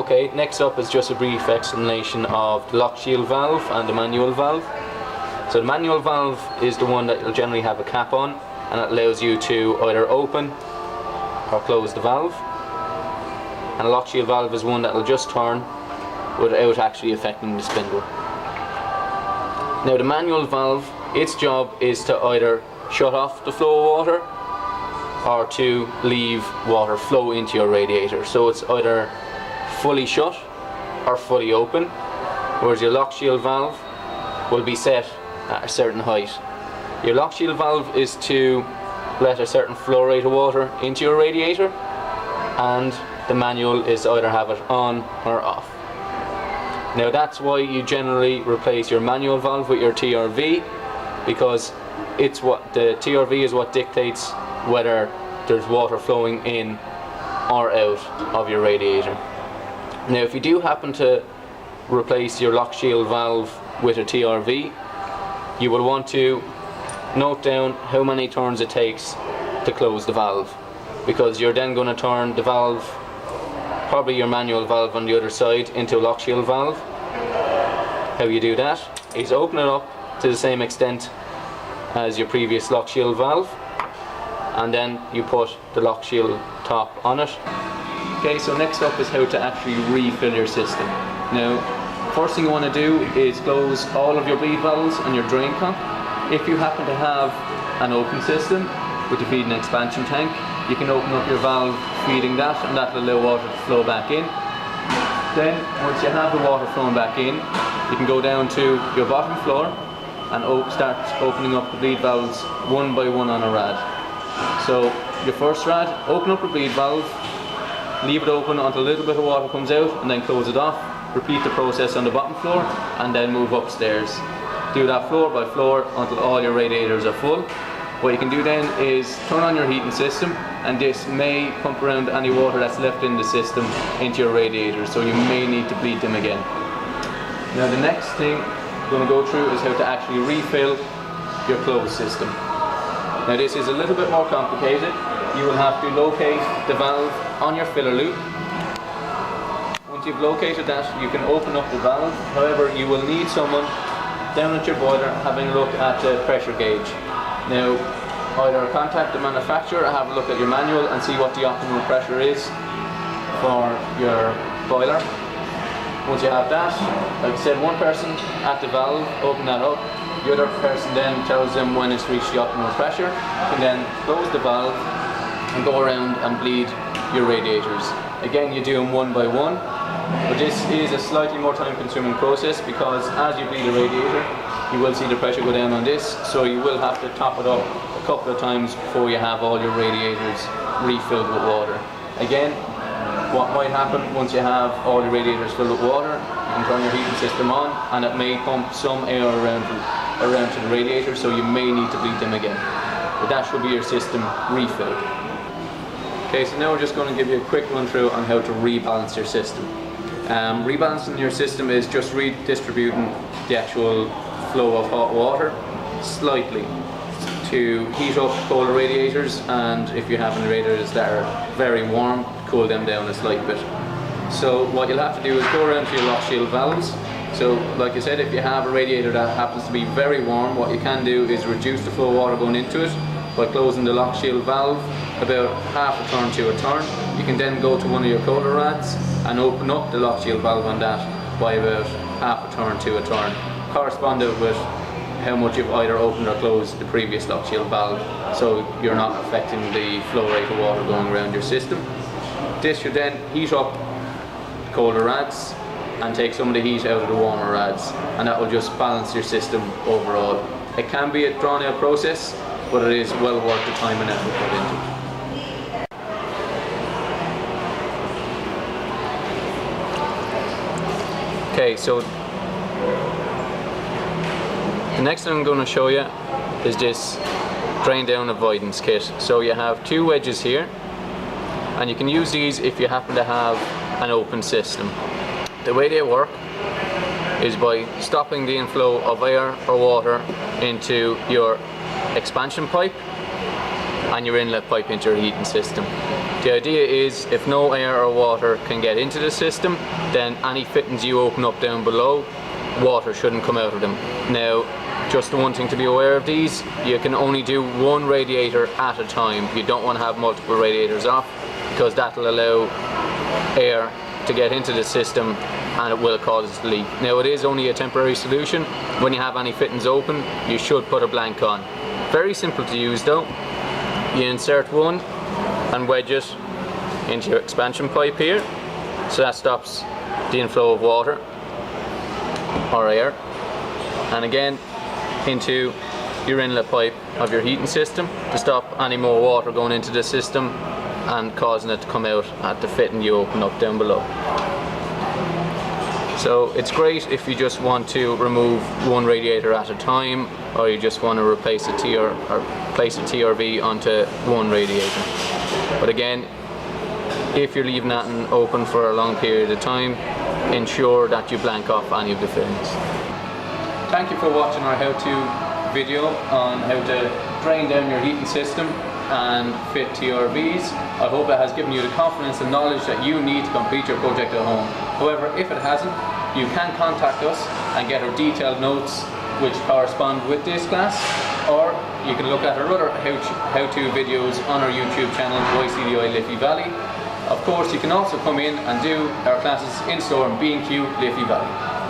Okay, next up is just a brief explanation of the lock shield valve and the manual valve. So the manual valve is the one that you'll generally have a cap on, and it allows you to either open or close the valve. And a lock shield valve is one that will just turn without actually affecting the spindle. Now the manual valve, its job is to either shut off the flow of water or to leave water flow into your radiator. So it's either fully shut or fully open, whereas your lock shield valve will be set at a certain height. Your lock shield valve is to let a certain flow rate of water into your radiator, and the manual is to either have it on or off. Now that's why you generally replace your manual valve with your TRV, because it's what the TRV is what dictates whether there's water flowing in or out of your radiator. Now if you do happen to replace your lock shield valve with a TRV, you will want to note down how many turns it takes to close the valve, because you're then going to turn the valve, probably your manual valve on the other side, into a lock shield valve. How you do that is open it up to the same extent as your previous lock shield valve, and then you put the lock shield top on it. Okay, so next up is how to actually refill your system. Now, first thing you want to do is close all of your bleed valves on your drain cock. If you happen to have an open system with the feed and expansion tank, you can open up your valve feeding that, and that will allow water to flow back in. Then, once you have the water flowing back in, you can go down to your bottom floor and start opening up the bleed valves one by one on a rad. So, your first rad, open up your bleed valve, leave it open until a little bit of water comes out, and then close it off. Repeat the process on the bottom floor, and then move upstairs. Do that floor by floor until all your radiators are full. What you can do then is turn on your heating system, and this may pump around any water that's left in the system into your radiators, so you may need to bleed them again. Now the next thing we're going to go through is how to actually refill your closed system. Now this is a little bit more complicated. You will have to locate the valve on your filler loop. Once you've located that, you can open up the valve. However, you will need someone down at your boiler having a look at the pressure gauge. Now, either contact the manufacturer or have a look at your manual and see what the optimal pressure is for your boiler. Once you have that, like I said, one person at the valve, open that up. The other person then tells them when it's reached the optimal pressure. You can then close the valve and go around and bleed your radiators. Again, you do them one by one, but this is a slightly more time consuming process, because as you bleed a radiator, you will see the pressure go down on this, so you will have to top it up a couple of times before you have all your radiators refilled with water. Again, what might happen once you have all your radiators filled with water, you can turn your heating system on and it may pump some air around to the radiator, so you may need to bleed them again. But that should be your system refilled. Okay, so now we're just going to give you a quick run through on how to rebalance your system. Rebalancing your system is just redistributing the actual flow of hot water slightly to heat up colder radiators, and if you have any radiators that are very warm, cool them down a slight bit. So what you'll have to do is go around to your lock shield valves. So like I said, if you have a radiator that happens to be very warm, what you can do is reduce the flow of water going into it by closing the lock shield valve about half a turn to a turn. You can then go to one of your colder rads and open up the lock shield valve on that by about half a turn to a turn, corresponding with how much you've either opened or closed the previous lock shield valve, so you're not affecting the flow rate of water going around your system. This should then heat up the colder rads and take some of the heat out of the warmer rads, and that will just balance your system overall. It can be a drawn out process, but it is well worth the time and effort put into it. Okay, so the next thing I'm going to show you is this drain down avoidance kit. So you have two wedges here, and you can use these if you happen to have an open system. The way they work is by stopping the inflow of air or water into your expansion pipe and your inlet pipe into your heating system. The idea is if no air or water can get into the system, then any fittings you open up down below, water shouldn't come out of them. Now, just the one thing to be aware of these, you can only do one radiator at a time. You don't want to have multiple radiators off, because that will allow air to get into the system and it will cause a leak. Now, it is only a temporary solution. When you have any fittings open, you should put a blank on. Very simple to use though. You insert one and wedge it into your expansion pipe here, so that stops the inflow of water or air, and again into your inlet pipe of your heating system to stop any more water going into the system and causing it to come out at the fitting you open up down below. So it's great if you just want to remove one radiator at a time, or you just want to replace a place a TRV onto one radiator. But again, if you're leaving that open for a long period of time, ensure that you blank off any of the fittings. Thank you for watching our how-to video on how to drain down your heating system and fit TRVs. I hope it has given you the confidence and knowledge that you need to complete your project at home. However, if it hasn't, you can contact us and get our detailed notes which correspond with this class, or you can look at our other how-to videos on our YouTube channel, YCDI Liffey Valley. Of course, you can also come in and do our classes in store in B&Q Liffey Valley.